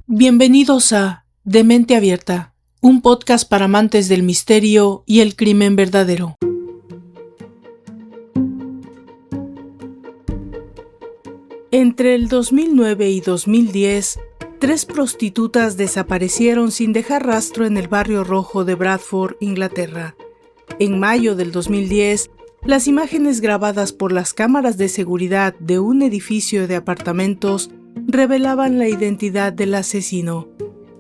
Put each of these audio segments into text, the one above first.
Bienvenidos a De Mente Abierta, un podcast para amantes del misterio y el crimen verdadero. Entre el 2009 y 2010, 3 prostitutas desaparecieron sin dejar rastro en el barrio rojo de Bradford, Inglaterra. En mayo del 2010, las imágenes grabadas por las cámaras de seguridad de un edificio de apartamentos revelaban la identidad del asesino,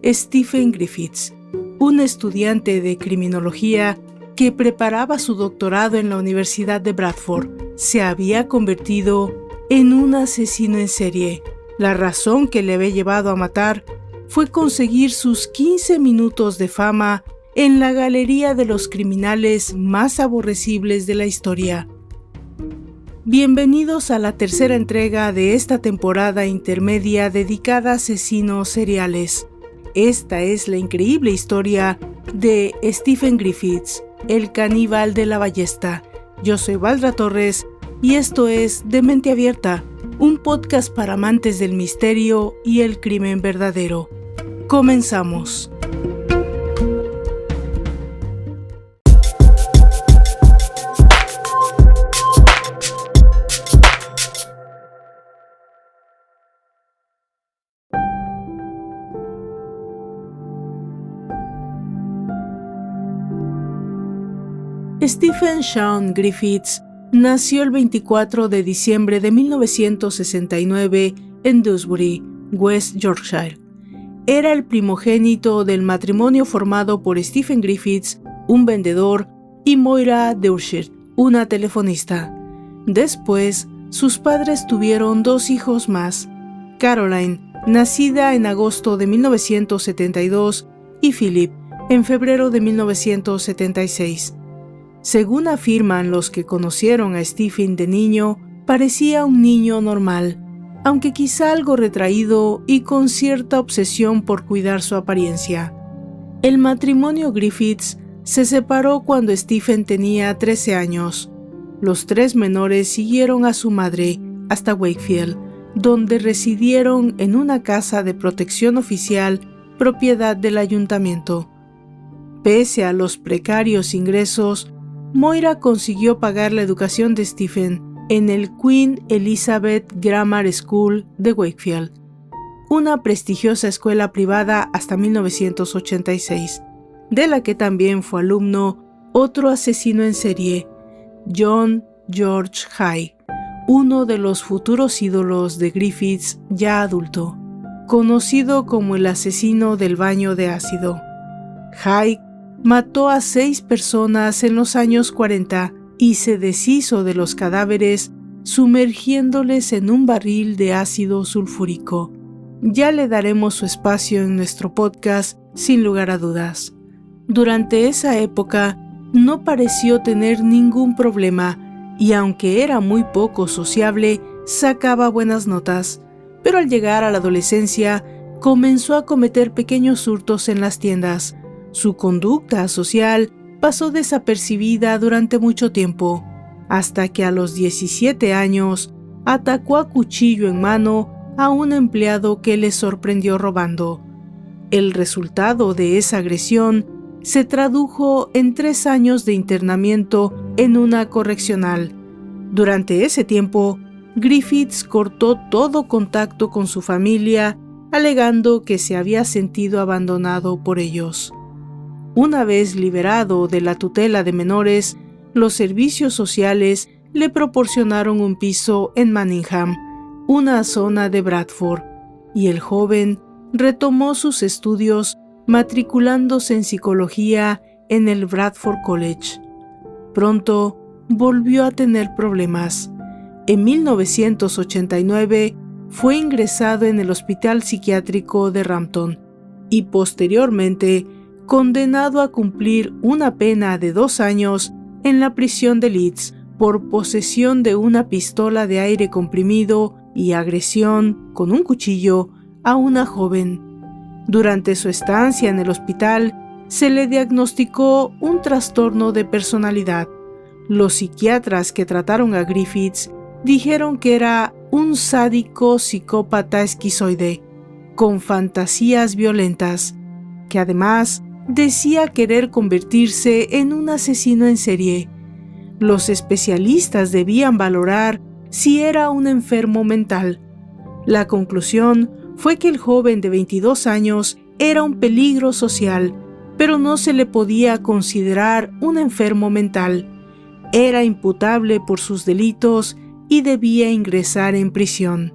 Stephen Griffiths, un estudiante de criminología que preparaba su doctorado en la Universidad de Bradford. Se había convertido en un asesino en serie. La razón que le había llevado a matar fue conseguir sus 15 minutos de fama en la galería de los criminales más aborrecibles de la historia. Bienvenidos a la tercera entrega de esta temporada intermedia dedicada a asesinos seriales. Esta es la increíble historia de Stephen Griffiths, el caníbal de la ballesta. Yo soy Valdra Torres y esto es De Mente Abierta, un podcast para amantes del misterio y el crimen verdadero. Comenzamos. Stephen Sean Griffiths nació el 24 de diciembre de 1969 en Dewsbury, West Yorkshire. Era el primogénito del matrimonio formado por Stephen Griffiths, un vendedor, y Moira Dewshirt, una telefonista. Después, sus padres tuvieron 2 hijos más, Caroline, nacida en agosto de 1972, y Philip, en febrero de 1976. Según afirman los que conocieron a Stephen de niño, parecía un niño normal, aunque quizá algo retraído y con cierta obsesión por cuidar su apariencia. El matrimonio Griffiths se separó cuando Stephen tenía 13 años. Los 3 menores siguieron a su madre hasta Wakefield, donde residieron en una casa de protección oficial propiedad del ayuntamiento. Pese a los precarios ingresos, Moira consiguió pagar la educación de Stephen en el Queen Elizabeth Grammar School de Wakefield, una prestigiosa escuela privada hasta 1986, de la que también fue alumno otro asesino en serie, John George Haigh, uno de los futuros ídolos de Griffiths ya adulto, conocido como el asesino del baño de ácido. Haigh mató a 6 personas en los años 40 y se deshizo de los cadáveres sumergiéndoles en un barril de ácido sulfúrico. Ya le daremos su espacio en nuestro podcast, sin lugar a dudas. Durante esa época no pareció tener ningún problema y aunque era muy poco sociable, sacaba buenas notas, pero al llegar a la adolescencia comenzó a cometer pequeños hurtos en las tiendas. Su conducta social pasó desapercibida durante mucho tiempo, hasta que a los 17 años atacó a cuchillo en mano a un empleado que le sorprendió robando. El resultado de esa agresión se tradujo en 3 años de internamiento en una correccional. Durante ese tiempo, Griffiths cortó todo contacto con su familia, alegando que se había sentido abandonado por ellos. Una vez liberado de la tutela de menores, los servicios sociales le proporcionaron un piso en Manningham, una zona de Bradford, y el joven retomó sus estudios matriculándose en psicología en el Bradford College. Pronto volvió a tener problemas. En 1989 fue ingresado en el Hospital Psiquiátrico de Rampton y posteriormente condenado a cumplir una pena de 2 años en la prisión de Leeds por posesión de una pistola de aire comprimido y agresión con un cuchillo a una joven. Durante su estancia en el hospital, se le diagnosticó un trastorno de personalidad. Los psiquiatras que trataron a Griffiths dijeron que era un sádico psicópata esquizoide. con fantasías violentas, que además decía querer convertirse en un asesino en serie. Los especialistas debían valorar si era un enfermo mental. La conclusión fue que el joven de 22 años era un peligro social, pero no se le podía considerar un enfermo mental. Era imputable por sus delitos y debía ingresar en prisión.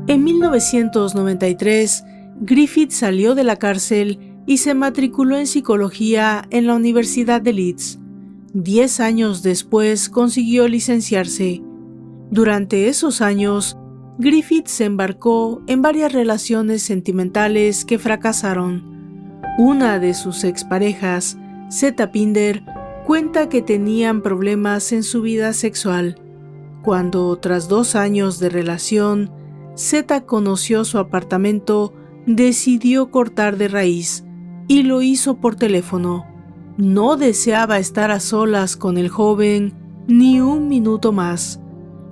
En 1993, Griffith salió de la cárcel y se matriculó en psicología en la Universidad de Leeds. 10 años después consiguió licenciarse. Durante esos años, Griffith se embarcó en varias relaciones sentimentales que fracasaron. Una de sus exparejas, Zeta Pinder, cuenta que tenían problemas en su vida sexual. Cuando, tras 2 años de relación, Zeta conoció su apartamento, decidió cortar de raíz y lo hizo por teléfono. No deseaba estar a solas con el joven ni un minuto más.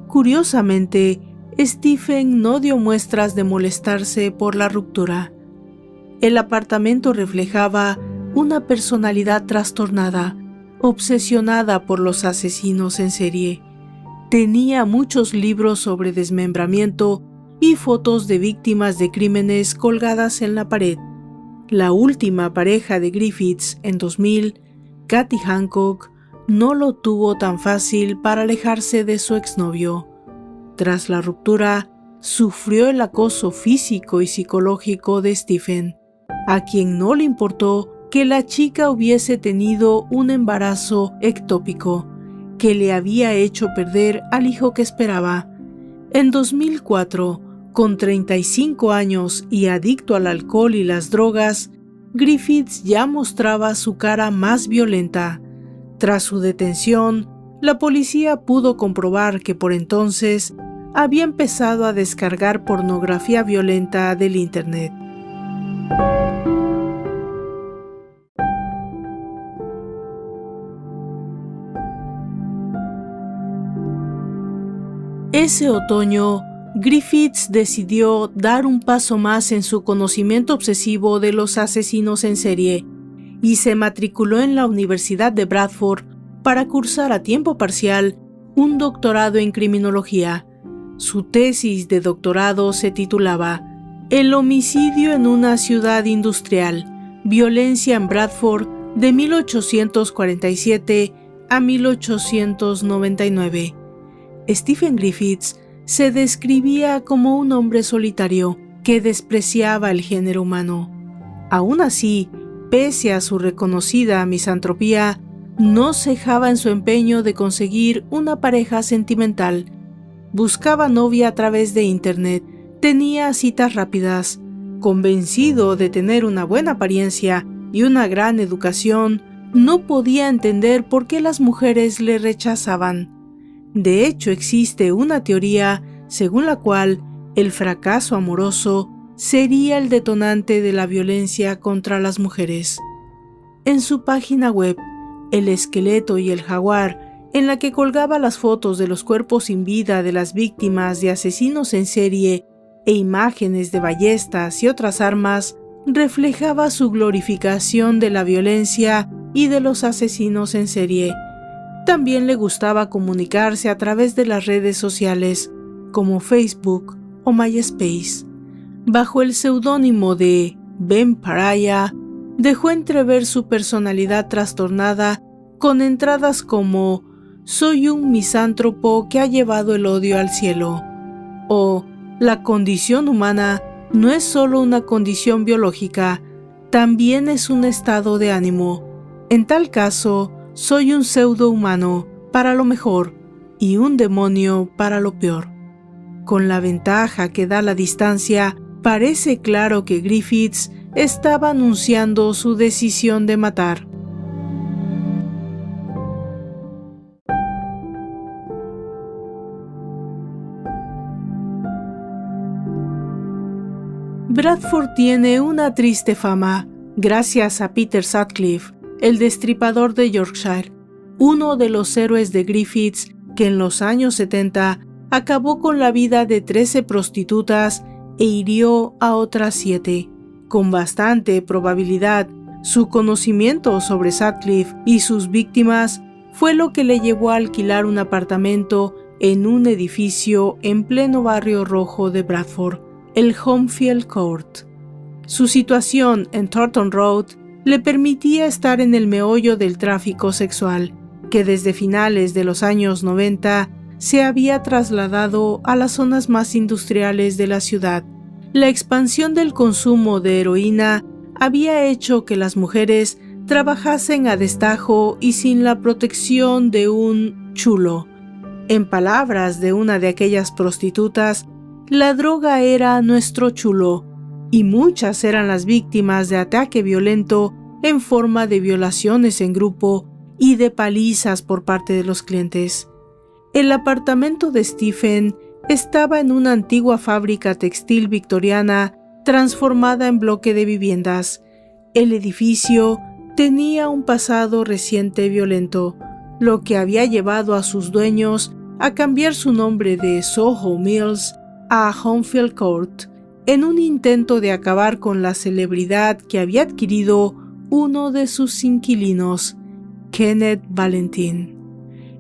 Curiosamente, Stephen no dio muestras de molestarse por la ruptura. El apartamento reflejaba una personalidad trastornada, obsesionada por los asesinos en serie. Tenía muchos libros sobre desmembramiento y fotos de víctimas de crímenes colgadas en la pared. La última pareja de Griffiths en 2000, Katie Hancock, no lo tuvo tan fácil para alejarse de su exnovio. Tras la ruptura, sufrió el acoso físico y psicológico de Stephen, a quien no le importó que la chica hubiese tenido un embarazo ectópico que le había hecho perder al hijo que esperaba. En 2004, con 35 años y adicto al alcohol y las drogas, Griffiths ya mostraba su cara más violenta. Tras su detención, la policía pudo comprobar que por entonces había empezado a descargar pornografía violenta del Internet. Ese otoño, Griffiths decidió dar un paso más en su conocimiento obsesivo de los asesinos en serie y se matriculó en la Universidad de Bradford para cursar a tiempo parcial un doctorado en criminología. Su tesis de doctorado se titulaba El homicidio en una ciudad industrial, violencia en Bradford de 1847 a 1899. Stephen Griffiths se describía como un hombre solitario que despreciaba el género humano. Aún así, pese a su reconocida misantropía, no cejaba en su empeño de conseguir una pareja sentimental. Buscaba novia a través de Internet, tenía citas rápidas. Convencido de tener una buena apariencia y una gran educación, no podía entender por qué las mujeres le rechazaban. De hecho, existe una teoría según la cual el fracaso amoroso sería el detonante de la violencia contra las mujeres. En su página web, El esqueleto y el jaguar, en la que colgaba las fotos de los cuerpos sin vida de las víctimas de asesinos en serie e imágenes de ballestas y otras armas, reflejaba su glorificación de la violencia y de los asesinos en serie. También le gustaba comunicarse a través de las redes sociales, como Facebook o MySpace. Bajo el seudónimo de Ben Pariah, dejó entrever su personalidad trastornada con entradas como «Soy un misántropo que ha llevado el odio al cielo» o «La condición humana no es solo una condición biológica, también es un estado de ánimo. En tal caso, soy un pseudo humano para lo mejor y un demonio para lo peor». Con la ventaja que da la distancia, parece claro que Griffiths estaba anunciando su decisión de matar. Bradford tiene una triste fama, gracias a Peter Sutcliffe, el destripador de Yorkshire, uno de los héroes de Griffiths que en los años 70 acabó con la vida de 13 prostitutas e hirió a otras 7. Con bastante probabilidad, su conocimiento sobre Sutcliffe y sus víctimas fue lo que le llevó a alquilar un apartamento en un edificio en pleno barrio rojo de Bradford, el Homefield Court. Su situación en Thornton Road le permitía estar en el meollo del tráfico sexual, que desde finales de los años 90 se había trasladado a las zonas más industriales de la ciudad. La expansión del consumo de heroína había hecho que las mujeres trabajasen a destajo y sin la protección de un chulo. En palabras de una de aquellas prostitutas, la droga era nuestro chulo, y muchas eran las víctimas de ataque violento en forma de violaciones en grupo y de palizas por parte de los clientes. El apartamento de Stephen estaba en una antigua fábrica textil victoriana transformada en bloque de viviendas. El edificio tenía un pasado reciente violento, lo que había llevado a sus dueños a cambiar su nombre de Soho Mills a Homefield Court, en un intento de acabar con la celebridad que había adquirido uno de sus inquilinos, Kenneth Valentine.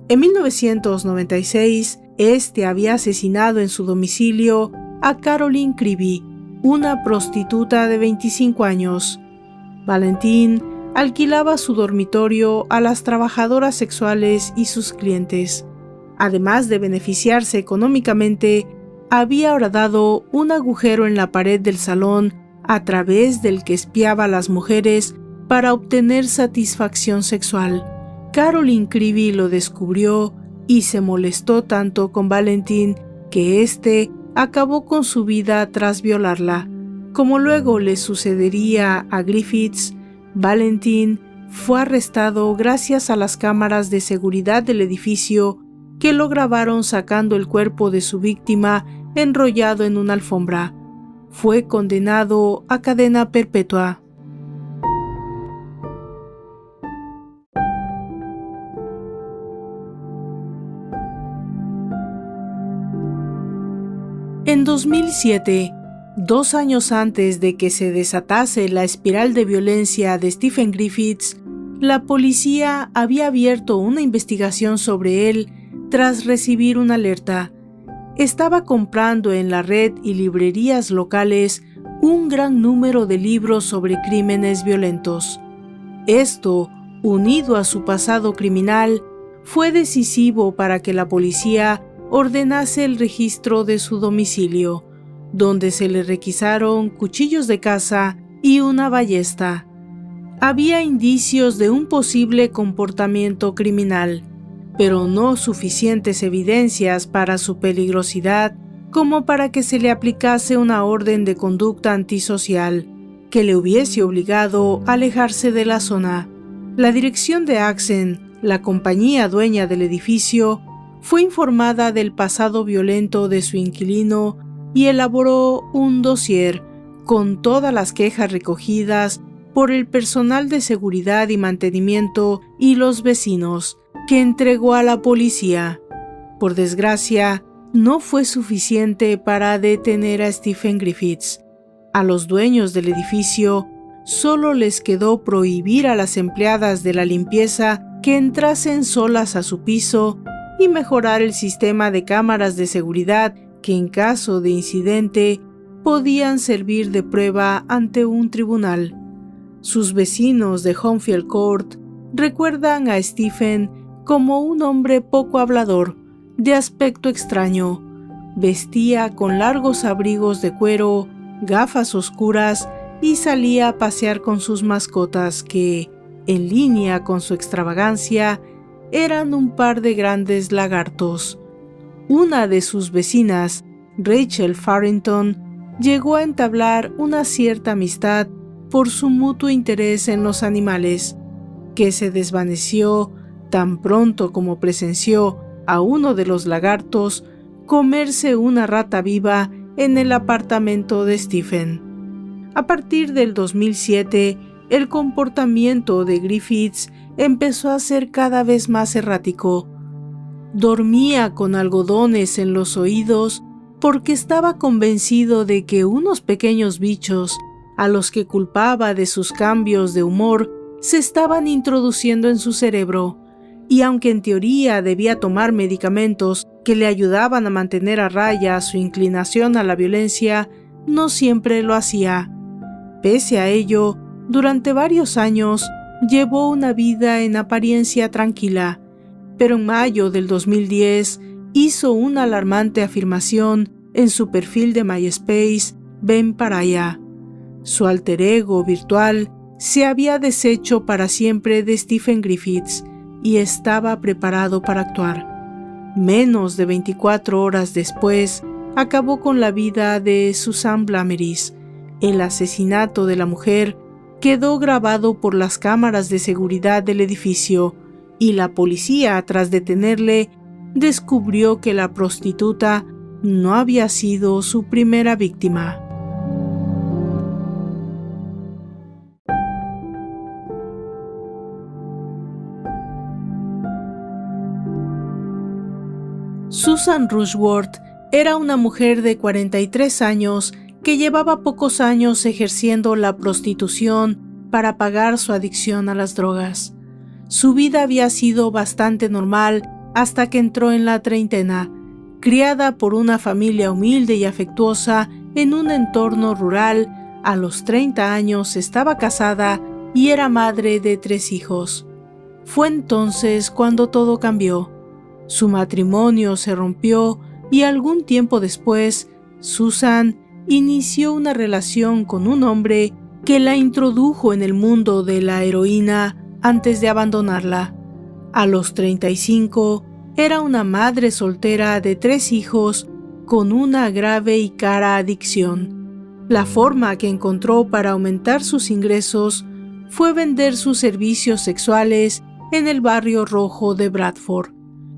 En 1996, este había asesinado en su domicilio a Caroline Creevy, una prostituta de 25 años. Valentine alquilaba su dormitorio a las trabajadoras sexuales y sus clientes. Además de beneficiarse económicamente, había horadado un agujero en la pared del salón a través del que espiaba a las mujeres para obtener satisfacción sexual. Caroline Creevy lo descubrió y se molestó tanto con Valentine que éste acabó con su vida tras violarla. Como luego le sucedería a Griffiths, Valentine fue arrestado gracias a las cámaras de seguridad del edificio que lo grabaron sacando el cuerpo de su víctima enrollado en una alfombra. Fue condenado a cadena perpetua. En 2007, 2 años antes de que se desatase la espiral de violencia de Stephen Griffiths, la policía había abierto una investigación sobre él tras recibir una alerta. Estaba comprando en la red y librerías locales un gran número de libros sobre crímenes violentos. Esto, unido a su pasado criminal, fue decisivo para que la policía ordenase el registro de su domicilio, donde se le requisaron cuchillos de caza y una ballesta. Había indicios de un posible comportamiento criminal, pero no suficientes evidencias para su peligrosidad como para que se le aplicase una orden de conducta antisocial que le hubiese obligado a alejarse de la zona. La dirección de Axen, la compañía dueña del edificio, fue informada del pasado violento de su inquilino y elaboró un dossier con todas las quejas recogidas por el personal de seguridad y mantenimiento y los vecinos, que entregó a la policía. Por desgracia, no fue suficiente para detener a Stephen Griffiths. A los dueños del edificio solo les quedó prohibir a las empleadas de la limpieza que entrasen solas a su piso y mejorar el sistema de cámaras de seguridad que en caso de incidente podían servir de prueba ante un tribunal. Sus vecinos de Homefield Court recuerdan a Stephen como un hombre poco hablador, de aspecto extraño. Vestía con largos abrigos de cuero, gafas oscuras y salía a pasear con sus mascotas que, en línea con su extravagancia, eran un par de grandes lagartos. Una de sus vecinas, Rachel Farrington, llegó a entablar una cierta amistad por su mutuo interés en los animales, que se desvaneció tan pronto como presenció a uno de los lagartos comerse una rata viva en el apartamento de Stephen. A partir del 2007, el comportamiento de Griffiths empezó a ser cada vez más errático. Dormía con algodones en los oídos porque estaba convencido de que unos pequeños bichos, a los que culpaba de sus cambios de humor, se estaban introduciendo en su cerebro, y aunque en teoría debía tomar medicamentos que le ayudaban a mantener a raya su inclinación a la violencia, no siempre lo hacía. Pese a ello, durante varios años llevó una vida en apariencia tranquila, pero en mayo del 2010 hizo una alarmante afirmación en su perfil de MySpace, Ven para allá. Su alter ego virtual se había deshecho para siempre de Stephen Griffiths y estaba preparado para actuar. Menos de 24 horas después, acabó con la vida de Susan Blameris. El asesinato de la mujer quedó grabado por las cámaras de seguridad del edificio y la policía, tras detenerle, descubrió que la prostituta no había sido su primera víctima. Susan Rushworth era una mujer de 43 años que llevaba pocos años ejerciendo la prostitución para pagar su adicción a las drogas. Su vida había sido bastante normal hasta que entró en la treintena. Criada por una familia humilde y afectuosa en un entorno rural, a los 30 años estaba casada y era madre de 3 hijos. Fue entonces cuando todo cambió. Su matrimonio se rompió y algún tiempo después, Susan inició una relación con un hombre que la introdujo en el mundo de la heroína antes de abandonarla. A los 35, era una madre soltera de 3 hijos con una grave y cara adicción. La forma que encontró para aumentar sus ingresos fue vender sus servicios sexuales en el barrio rojo de Bradford.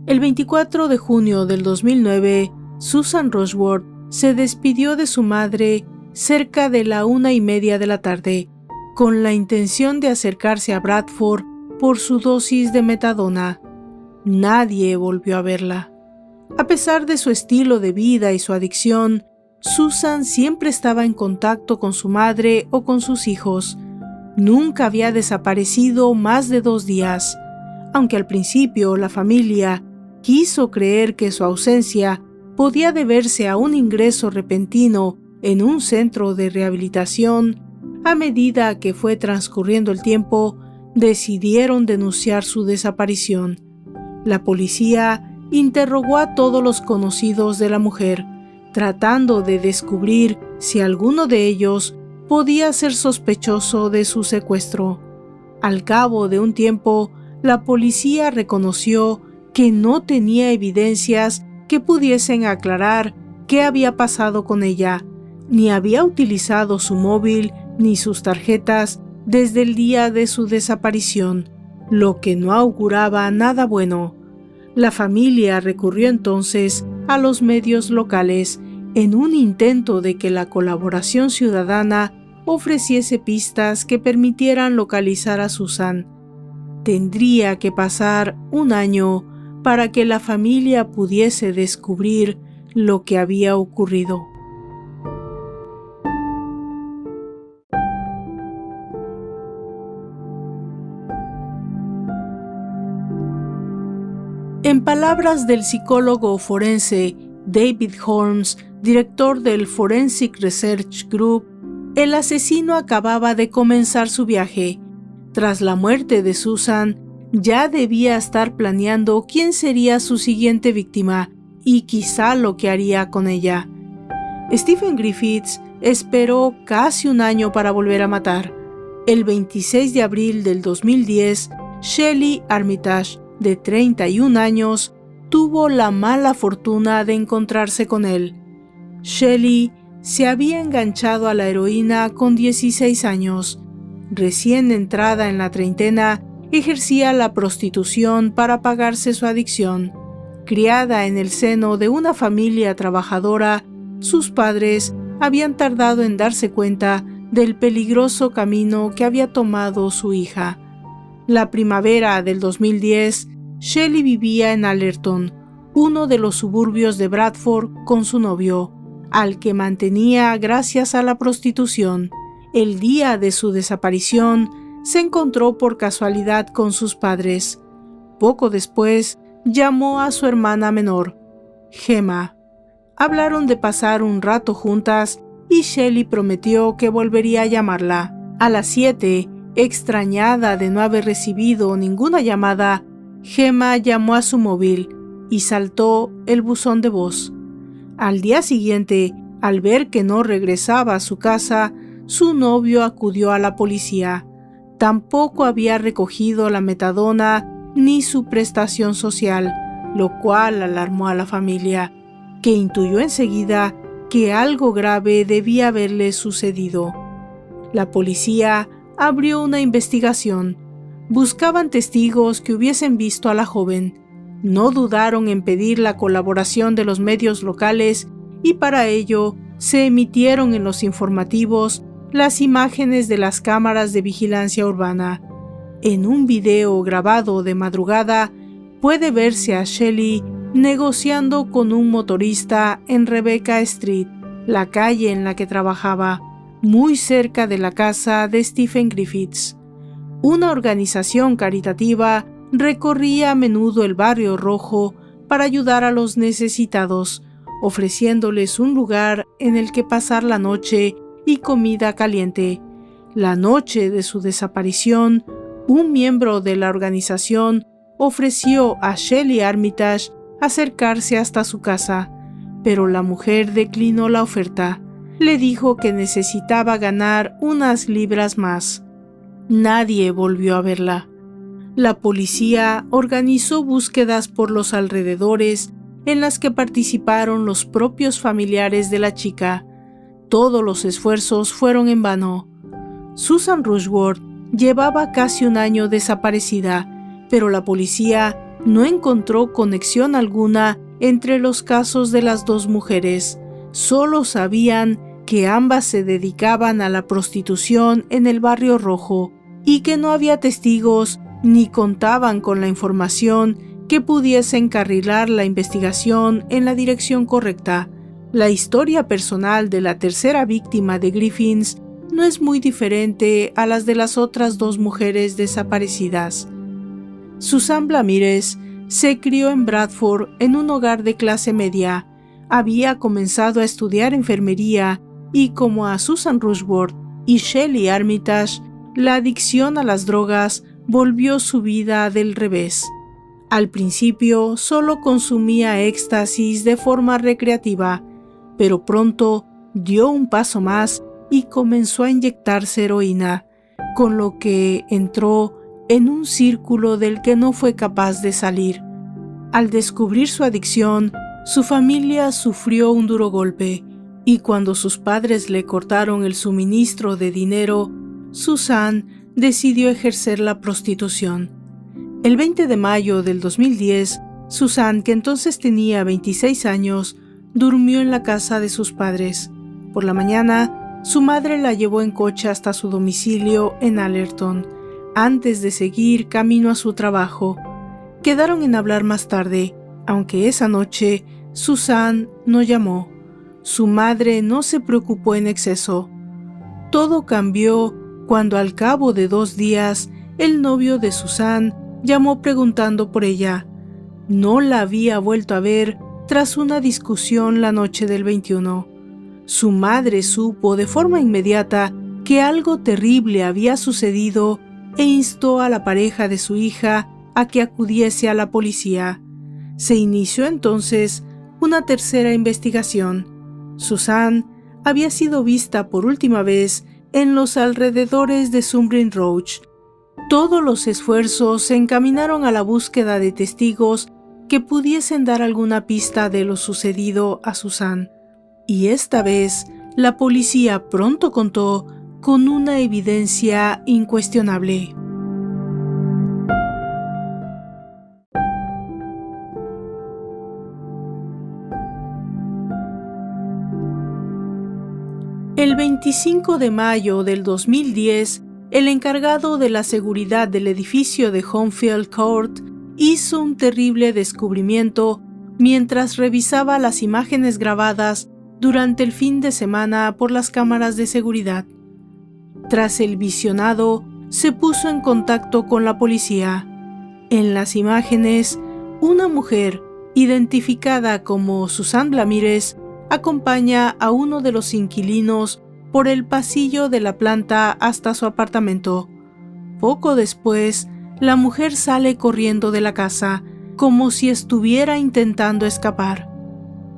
El 24 de junio del 2009, Susan Rushworth se despidió de su madre cerca de la 1:30 de la tarde, con la intención de acercarse a Bradford por su dosis de metadona. Nadie volvió a verla. A pesar de su estilo de vida y su adicción, Susan siempre estaba en contacto con su madre o con sus hijos. Nunca había desaparecido más de 2 días. Aunque al principio la familia quiso creer que su ausencia podía deberse a un ingreso repentino en un centro de rehabilitación, a medida que fue transcurriendo el tiempo, decidieron denunciar su desaparición. La policía interrogó a todos los conocidos de la mujer, tratando de descubrir si alguno de ellos podía ser sospechoso de su secuestro. Al cabo de un tiempo, la policía reconoció que no tenía evidencias que pudiesen aclarar qué había pasado con ella, ni había utilizado su móvil ni sus tarjetas desde el día de su desaparición, lo que no auguraba nada bueno. La familia recurrió entonces a los medios locales en un intento de que la colaboración ciudadana ofreciese pistas que permitieran localizar a Susan. Tendría que pasar un año para que la familia pudiese descubrir lo que había ocurrido. En palabras del psicólogo forense David Holmes, director del Forensic Research Group, el asesino acababa de comenzar su viaje. Tras la muerte de Susan, ya debía estar planeando quién sería su siguiente víctima y quizá lo que haría con ella. Stephen Griffiths esperó casi un año para volver a matar. El 26 de abril del 2010, Shelley Armitage, de 31 años, tuvo la mala fortuna de encontrarse con él. Shelley se había enganchado a la heroína con 16 años. Recién entrada en la treintena, ejercía la prostitución para pagarse su adicción. Criada en el seno de una familia trabajadora, sus padres habían tardado en darse cuenta del peligroso camino que había tomado su hija. La primavera del 2010, Shelley vivía en Allerton, uno de los suburbios de Bradford, con su novio, al que mantenía gracias a la prostitución. El día de su desaparición, se encontró por casualidad con sus padres. Poco después, llamó a su hermana menor, Gemma. Hablaron de pasar un rato juntas y Shelley prometió que volvería a llamarla. A las 7, extrañada de no haber recibido ninguna llamada, Gemma llamó a su móvil y saltó el buzón de voz. Al día siguiente, al ver que no regresaba a su casa, su novio acudió a la policía. Tampoco había recogido la metadona ni su prestación social, lo cual alarmó a la familia, que intuyó enseguida que algo grave debía haberle sucedido. La policía abrió una investigación. Buscaban testigos que hubiesen visto a la joven. No dudaron en pedir la colaboración de los medios locales y para ello se emitieron en los informativos las imágenes de las cámaras de vigilancia urbana. En un video grabado de madrugada puede verse a Shelley negociando con un motorista en Rebecca Street, la calle en la que trabajaba, muy cerca de la casa de Stephen Griffiths. Una organización caritativa recorría a menudo el barrio rojo para ayudar a los necesitados, ofreciéndoles un lugar en el que pasar la noche y comida caliente. La noche de su desaparición, un miembro de la organización ofreció a Shelley Armitage acercarse hasta su casa, pero la mujer declinó la oferta. Le dijo que necesitaba ganar unas libras más. Nadie volvió a verla. La policía organizó búsquedas por los alrededores en las que participaron los propios familiares de la chica. Todos los esfuerzos fueron en vano. Susan Rushworth llevaba casi un año desaparecida, pero la policía no encontró conexión alguna entre los casos de las dos mujeres. Solo sabían que ambas se dedicaban a la prostitución en el barrio rojo y que no había testigos ni contaban con la información que pudiese encarrilar la investigación en la dirección correcta. La historia personal de la tercera víctima de Griffiths no es muy diferente a las de las otras dos mujeres desaparecidas. Susan Blamires se crió en Bradford en un hogar de clase media. Había comenzado a estudiar enfermería y, como a Susan Rushworth y Shelley Armitage, la adicción a las drogas volvió su vida del revés. Al principio solo consumía éxtasis de forma recreativa, pero pronto dio un paso más y comenzó a inyectarse heroína, con lo que entró en un círculo del que no fue capaz de salir. Al descubrir su adicción, su familia sufrió un duro golpe, y cuando sus padres le cortaron el suministro de dinero, Susan decidió ejercer la prostitución. El 20 de mayo del 2010, Susan, que entonces tenía 26 años, durmió en la casa de sus padres. Por la mañana, su madre la llevó en coche hasta su domicilio en Allerton, antes de seguir camino a su trabajo. Quedaron en hablar más tarde, aunque esa noche Susan no llamó. Su madre no se preocupó en exceso. Todo cambió cuando al cabo de 2 días el novio de Susan llamó preguntando por ella. No la había vuelto a ver tras una discusión la noche del 21. Su madre supo de forma inmediata que algo terrible había sucedido e instó a la pareja de su hija a que acudiese a la policía. Se inició entonces una tercera investigación. Susan había sido vista por última vez en los alrededores de Sunbrin Roach. Todos los esfuerzos se encaminaron a la búsqueda de testigos que pudiesen dar alguna pista de lo sucedido a Susan. Y esta vez, la policía pronto contó con una evidencia incuestionable. El El 25 de mayo del 2010, el encargado de la seguridad del edificio de Hornfield Court hizo un terrible descubrimiento mientras revisaba las imágenes grabadas durante el fin de semana por las cámaras de seguridad. Tras el visionado, se puso en contacto con la policía. En las imágenes, una mujer, identificada como Susan Blamires, acompaña a uno de los inquilinos por el pasillo de la planta hasta su apartamento. Poco después, la mujer sale corriendo de la casa, como si estuviera intentando escapar.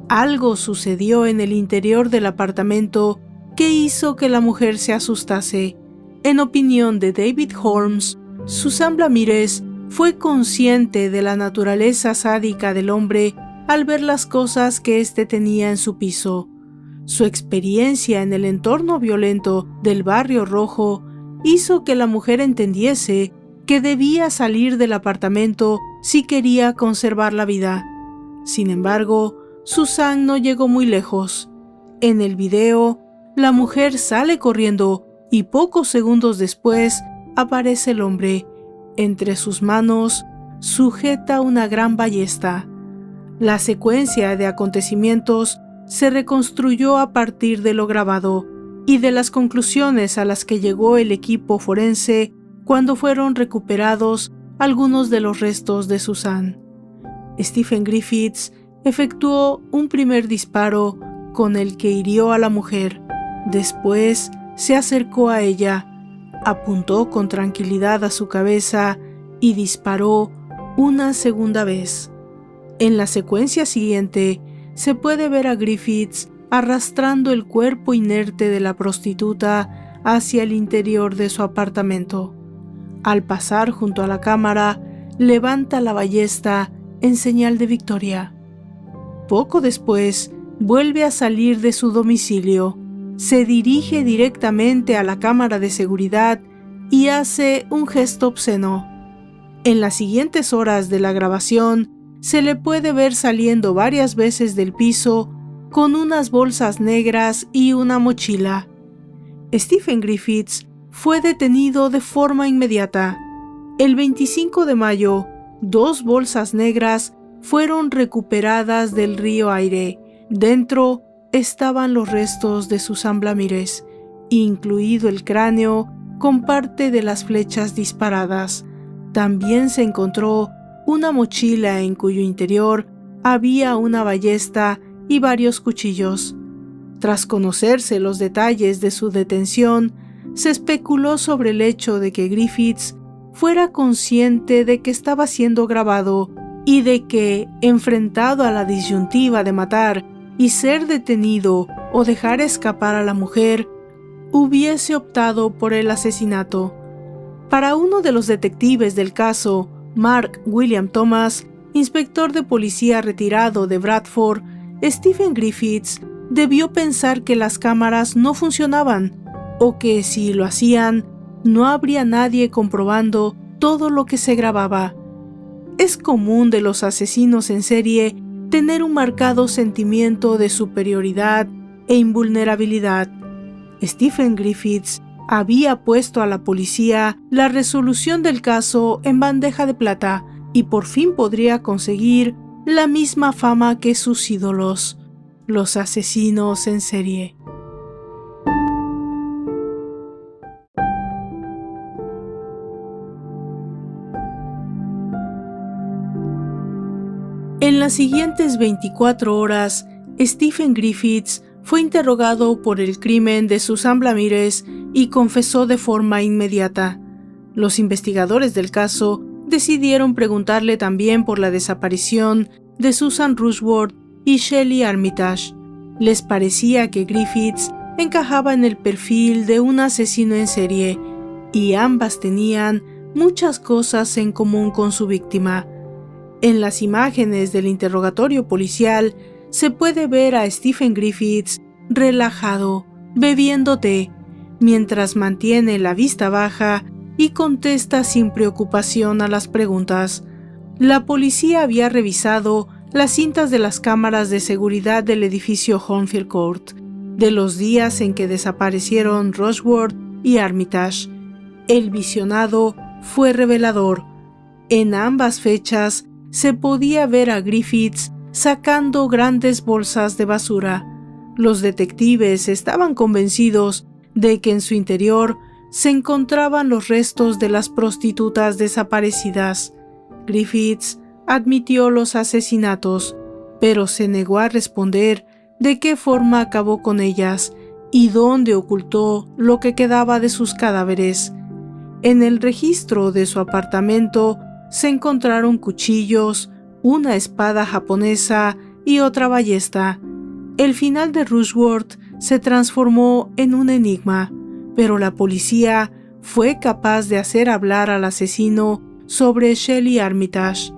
Algo sucedió en el interior del apartamento que hizo que la mujer se asustase. En opinión de David Holmes, Susan Blamires fue consciente de la naturaleza sádica del hombre al ver las cosas que éste tenía en su piso. Su experiencia en el entorno violento del Barrio Rojo hizo que la mujer entendiese que debía salir del apartamento si quería conservar la vida. Sin embargo, Susan no llegó muy lejos. En el video, la mujer sale corriendo y pocos segundos después aparece el hombre. Entre sus manos sujeta una gran ballesta. La secuencia de acontecimientos se reconstruyó a partir de lo grabado y de las conclusiones a las que llegó el equipo forense cuando fueron recuperados algunos de los restos de Susan. Stephen Griffiths efectuó un primer disparo con el que hirió a la mujer. Después se acercó a ella, apuntó con tranquilidad a su cabeza y disparó una segunda vez. En la secuencia siguiente, se puede ver a Griffiths arrastrando el cuerpo inerte de la prostituta hacia el interior de su apartamento. Al pasar junto a la cámara, levanta la ballesta en señal de victoria. Poco después, vuelve a salir de su domicilio, se dirige directamente a la cámara de seguridad y hace un gesto obsceno. En las siguientes horas de la grabación, se le puede ver saliendo varias veces del piso con unas bolsas negras y una mochila. Stephen Griffiths fue detenido de forma inmediata. El 25 de mayo, 2 bolsas negras fueron recuperadas del río Aire. Dentro estaban los restos de Susan Blamires, incluido el cráneo con parte de las flechas disparadas. También se encontró una mochila en cuyo interior había una ballesta y varios cuchillos. Tras conocerse los detalles de su detención, se especuló sobre el hecho de que Griffiths fuera consciente de que estaba siendo grabado y de que, enfrentado a la disyuntiva de matar y ser detenido o dejar escapar a la mujer, hubiese optado por el asesinato. Para uno de los detectives del caso, Mark William Thomas, inspector de policía retirado de Bradford, Stephen Griffiths debió pensar que las cámaras no funcionaban, o que si lo hacían, no habría nadie comprobando todo lo que se grababa. Es común de los asesinos en serie tener un marcado sentimiento de superioridad e invulnerabilidad. Stephen Griffiths había puesto a la policía la resolución del caso en bandeja de plata y por fin podría conseguir la misma fama que sus ídolos, los asesinos en serie. En las siguientes 24 horas, Stephen Griffiths fue interrogado por el crimen de Susan Blamires y confesó de forma inmediata. Los investigadores del caso decidieron preguntarle también por la desaparición de Susan Rushworth y Shelley Armitage. Les parecía que Griffiths encajaba en el perfil de un asesino en serie y ambas tenían muchas cosas en común con su víctima. En las imágenes del interrogatorio policial se puede ver a Stephen Griffiths relajado, bebiendo té, mientras mantiene la vista baja y contesta sin preocupación a las preguntas. La policía había revisado las cintas de las cámaras de seguridad del edificio Hornfield Court de los días en que desaparecieron Rushworth y Armitage. El visionado fue revelador. En ambas fechas se podía ver a Griffiths sacando grandes bolsas de basura. Los detectives estaban convencidos de que en su interior se encontraban los restos de las prostitutas desaparecidas. Griffiths admitió los asesinatos, pero se negó a responder de qué forma acabó con ellas y dónde ocultó lo que quedaba de sus cadáveres. En el registro de su apartamento se encontraron cuchillos, una espada japonesa y otra ballesta. El final de Rushworth se transformó en un enigma, pero la policía fue capaz de hacer hablar al asesino sobre Shelley Armitage.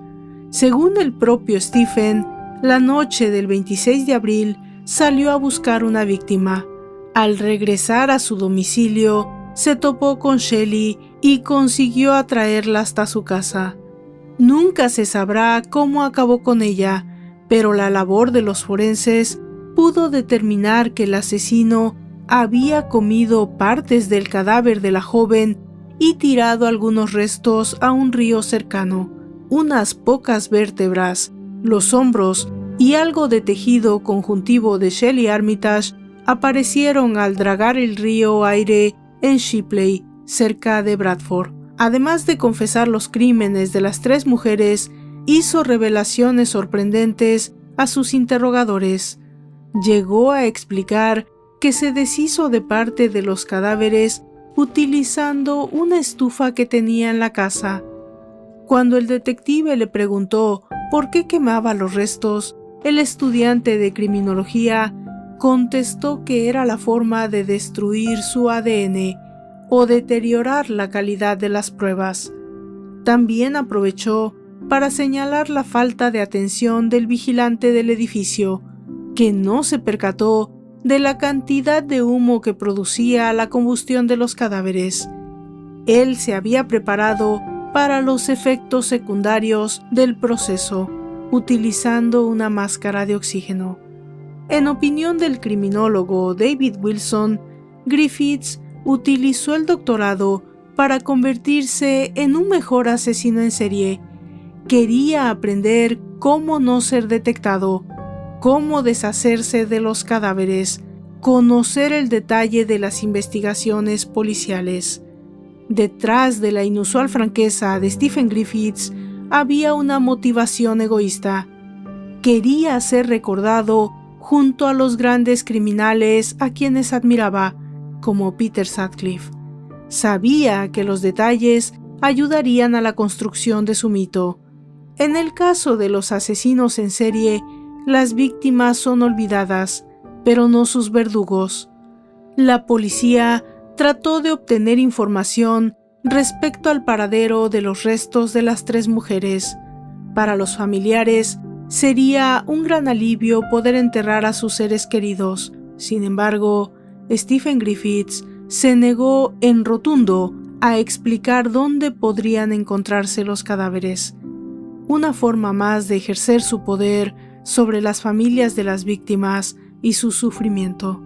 Según el propio Stephen, la noche del 26 de abril salió a buscar una víctima. Al regresar a su domicilio, se topó con Shelley y consiguió atraerla hasta su casa. Nunca se sabrá cómo acabó con ella, pero la labor de los forenses pudo determinar que el asesino había comido partes del cadáver de la joven y tirado algunos restos a un río cercano. Unas pocas vértebras, los hombros y algo de tejido conjuntivo de Shelley Armitage aparecieron al dragar el río Aire en Shipley, cerca de Bradford. Además de confesar los crímenes de las tres mujeres, hizo revelaciones sorprendentes a sus interrogadores. Llegó a explicar que se deshizo de parte de los cadáveres utilizando una estufa que tenía en la casa. Cuando el detective le preguntó por qué quemaba los restos, el estudiante de criminología contestó que era la forma de destruir su ADN o deteriorar la calidad de las pruebas. También aprovechó para señalar la falta de atención del vigilante del edificio, que no se percató de la cantidad de humo que producía la combustión de los cadáveres. Él se había preparado para los efectos secundarios del proceso, utilizando una máscara de oxígeno. En opinión del criminólogo David Wilson, Griffiths utilizó el doctorado para convertirse en un mejor asesino en serie. Quería aprender cómo no ser detectado, cómo deshacerse de los cadáveres, conocer el detalle de las investigaciones policiales. Detrás de la inusual franqueza de Stephen Griffiths había una motivación egoísta. Quería ser recordado junto a los grandes criminales a quienes admiraba, como Peter Sutcliffe. Sabía que los detalles ayudarían a la construcción de su mito. En el caso de los asesinos en serie, las víctimas son olvidadas, pero no sus verdugos. La policía trató de obtener información respecto al paradero de los restos de las tres mujeres. Para los familiares, sería un gran alivio poder enterrar a sus seres queridos. Sin embargo, Stephen Griffiths se negó en rotundo a explicar dónde podrían encontrarse los cadáveres. Una forma más de ejercer su poder sobre las familias de las víctimas y su sufrimiento.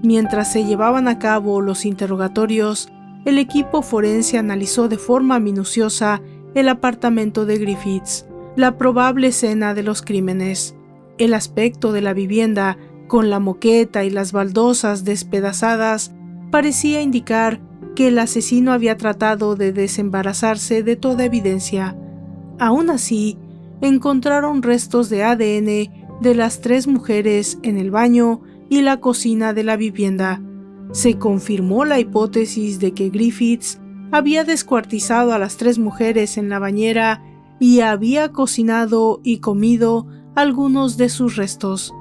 Mientras se llevaban a cabo los interrogatorios, el equipo forense analizó de forma minuciosa el apartamento de Griffiths, la probable escena de los crímenes. El aspecto de la vivienda, con la moqueta y las baldosas despedazadas, parecía indicar que el asesino había tratado de desembarazarse de toda evidencia. Aún así, encontraron restos de ADN de las tres mujeres en el baño y la cocina de la vivienda. Se confirmó la hipótesis de que Griffiths había descuartizado a las tres mujeres en la bañera y había cocinado y comido algunos de sus restos.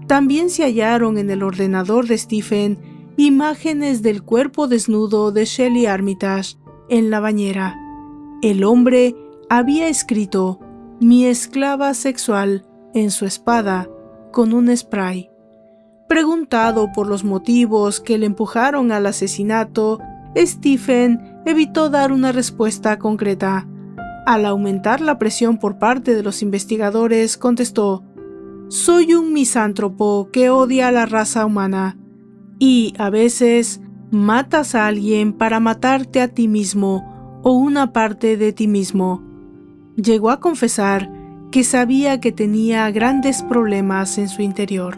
También se hallaron en el ordenador de Stephen imágenes del cuerpo desnudo de Shelley Armitage en la bañera. El hombre había escrito "mi esclava sexual" en su espada con un spray. Preguntado por los motivos que le empujaron al asesinato, Stephen evitó dar una respuesta concreta. Al aumentar la presión por parte de los investigadores, contestó: Soy un misántropo que odia a la raza humana y, a veces, matas a alguien para matarte a ti mismo o una parte de ti mismo. Llegó a confesar que sabía que tenía grandes problemas en su interior.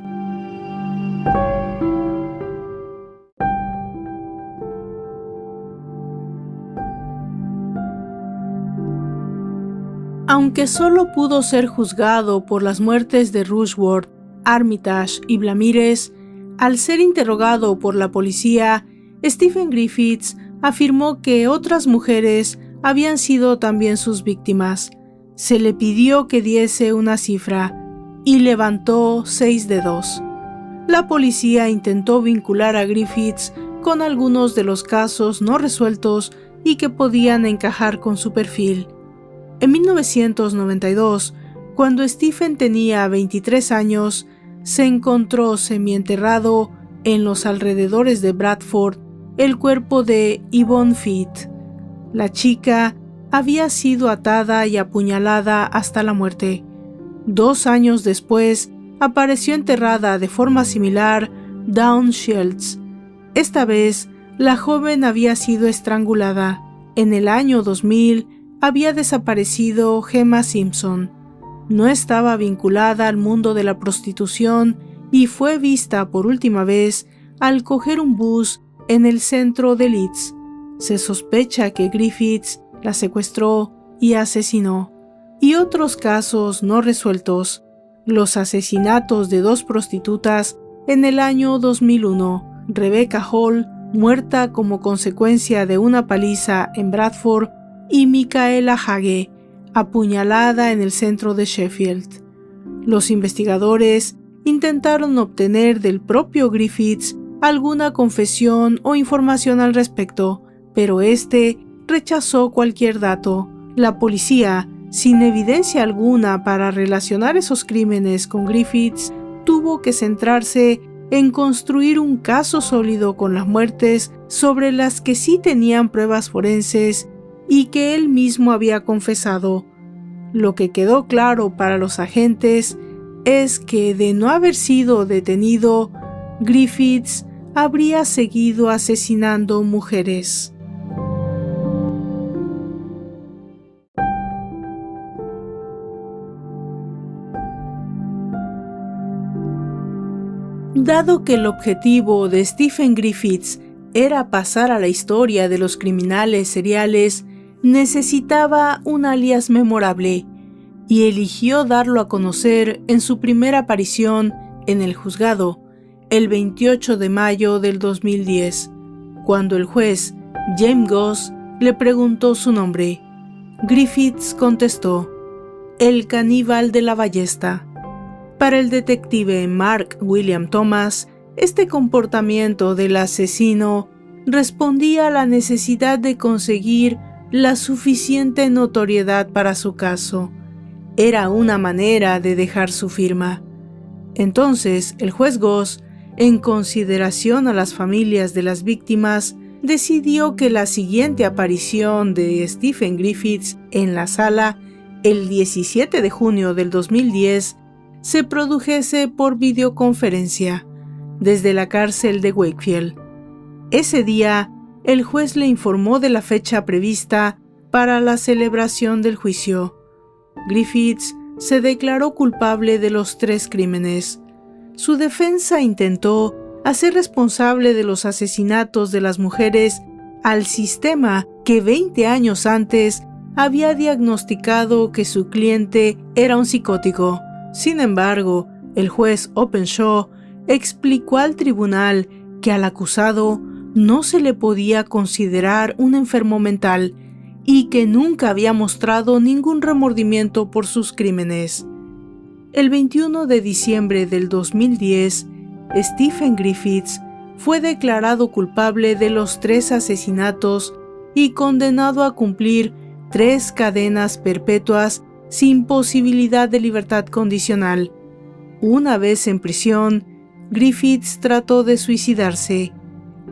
Aunque solo pudo ser juzgado por las muertes de Rushworth, Armitage y Blamires, al ser interrogado por la policía, Stephen Griffiths afirmó que otras mujeres habían sido también sus víctimas. Se le pidió que diese una cifra y levantó 6 dedos. La policía intentó vincular a Griffiths con algunos de los casos no resueltos y que podían encajar con su perfil. En 1992, cuando Stephen tenía 23 años, se encontró semienterrado en los alrededores de Bradford el cuerpo de Yvonne Fite. La chica había sido atada y apuñalada hasta la muerte. 2 años después, apareció enterrada de forma similar Dawn Shields. Esta vez, la joven había sido estrangulada. En el año 2000, había desaparecido Gemma Simpson. No estaba vinculada al mundo de la prostitución y fue vista por última vez al coger un bus en el centro de Leeds. Se sospecha que Griffiths la secuestró y asesinó. Y otros casos no resueltos: los asesinatos de 2 prostitutas en el año 2001, Rebecca Hall, muerta como consecuencia de una paliza en Bradford, y Michaela Hage, apuñalada en el centro de Sheffield. Los investigadores intentaron obtener del propio Griffiths alguna confesión o información al respecto, pero este rechazó cualquier dato. La policía, sin evidencia alguna para relacionar esos crímenes con Griffiths, tuvo que centrarse en construir un caso sólido con las muertes sobre las que sí tenían pruebas forenses y que él mismo había confesado. Lo que quedó claro para los agentes es que, de no haber sido detenido, Griffiths habría seguido asesinando mujeres. Dado que el objetivo de Stephen Griffiths era pasar a la historia de los criminales seriales, necesitaba un alias memorable y eligió darlo a conocer en su primera aparición en el juzgado, el 28 de mayo del 2010, cuando el juez James Goss le preguntó su nombre. Griffiths contestó: el caníbal de la ballesta. Para el detective Mark William Thomas, este comportamiento del asesino respondía a la necesidad de conseguir la suficiente notoriedad para su caso. Era una manera de dejar su firma. Entonces, el juez Goss, en consideración a las familias de las víctimas, decidió que la siguiente aparición de Stephen Griffiths en la sala, el 17 de junio del 2010, se produjese por videoconferencia desde la cárcel de Wakefield. Ese día, el juez le informó de la fecha prevista para la celebración del juicio. Griffiths se declaró culpable de los 3 crímenes. Su defensa intentó hacer responsable de los asesinatos de las mujeres al sistema que 20 años antes había diagnosticado que su cliente era un psicótico. Sin embargo, el juez Openshaw explicó al tribunal que al acusado no se le podía considerar un enfermo mental y que nunca había mostrado ningún remordimiento por sus crímenes. El 21 de diciembre del 2010, Stephen Griffiths fue declarado culpable de los 3 asesinatos y condenado a cumplir 3 cadenas perpetuas sin posibilidad de libertad condicional. Una vez en prisión, Griffiths trató de suicidarse.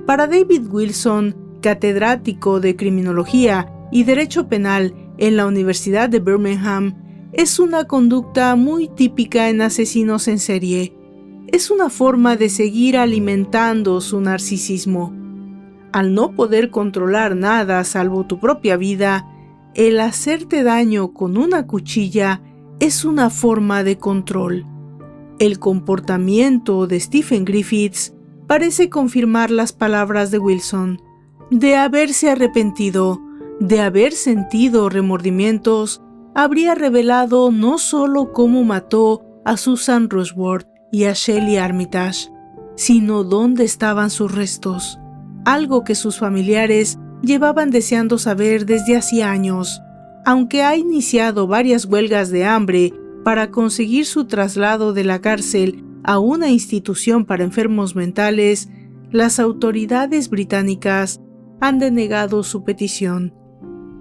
Para David Wilson, catedrático de Criminología y Derecho Penal en la Universidad de Birmingham, Es una conducta muy típica en asesinos en serie. Es una forma de seguir alimentando su narcisismo. Al no poder controlar nada salvo tu propia vida, el hacerte daño con una cuchilla es una forma de control. El comportamiento de Stephen Griffiths parece confirmar las palabras de Wilson. De haberse arrepentido, de haber sentido remordimientos, habría revelado no solo cómo mató a Susan Rushworth y a Shelley Armitage, sino dónde estaban sus restos, algo que sus familiares llevaban deseando saber desde hacía años. Aunque ha iniciado varias huelgas de hambre para conseguir su traslado de la cárcel a una institución para enfermos mentales, las autoridades británicas han denegado su petición.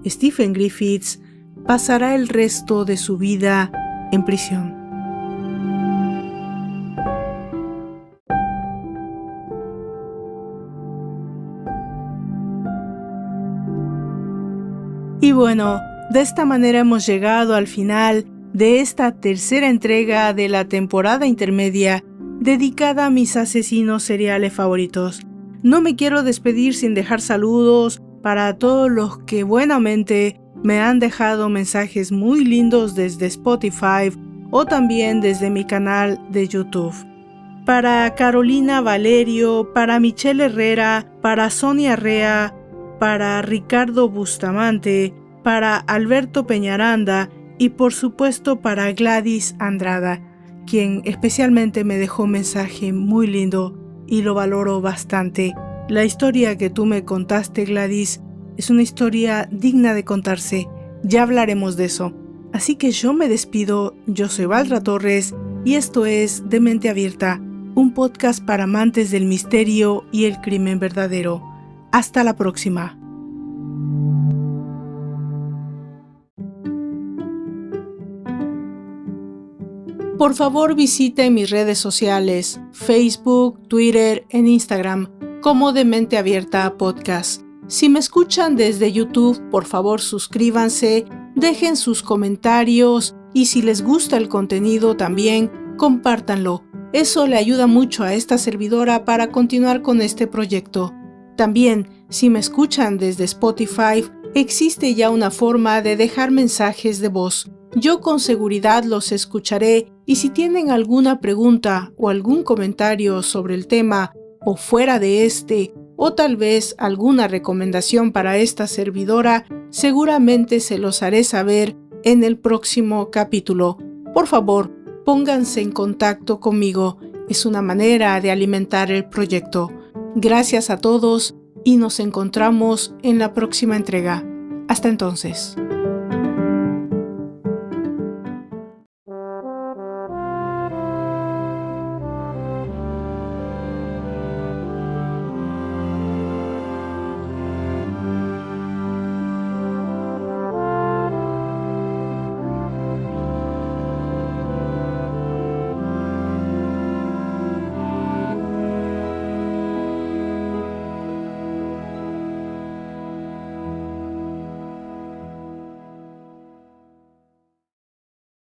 Stephen Griffiths pasará el resto de su vida en prisión. Y bueno, de esta manera hemos llegado al final de esta tercera entrega de la temporada intermedia dedicada a mis asesinos seriales favoritos. No me quiero despedir sin dejar saludos para todos los que buenamente me han dejado mensajes muy lindos desde Spotify o también desde mi canal de YouTube. Para Carolina Valerio, para Michelle Herrera, para Sonia Rea, para Ricardo Bustamante, para Alberto Peñaranda y por supuesto para Gladys Andrada, quien especialmente me dejó un mensaje muy lindo y lo valoro bastante. La historia que tú me contaste, Gladys, es una historia digna de contarse. Ya hablaremos de eso. Así que yo me despido, yo soy Valdra Torres y esto es De Mente Abierta, un podcast para amantes del misterio y el crimen verdadero. Hasta la próxima. Por favor, visite mis redes sociales, Facebook, Twitter e Instagram, como De Mente Abierta Podcast. Si me escuchan desde YouTube, por favor suscríbanse, dejen sus comentarios y si les gusta el contenido también, compártanlo. Eso le ayuda mucho a esta servidora para continuar con este proyecto. También, si me escuchan desde Spotify, existe ya una forma de dejar mensajes de voz. Yo con seguridad los escucharé y si tienen alguna pregunta o algún comentario sobre el tema o fuera de este, o tal vez alguna recomendación para esta servidora, seguramente se los haré saber en el próximo capítulo. Por favor, pónganse en contacto conmigo. Es una manera de alimentar el proyecto. Gracias a todos y nos encontramos en la próxima entrega. Hasta entonces.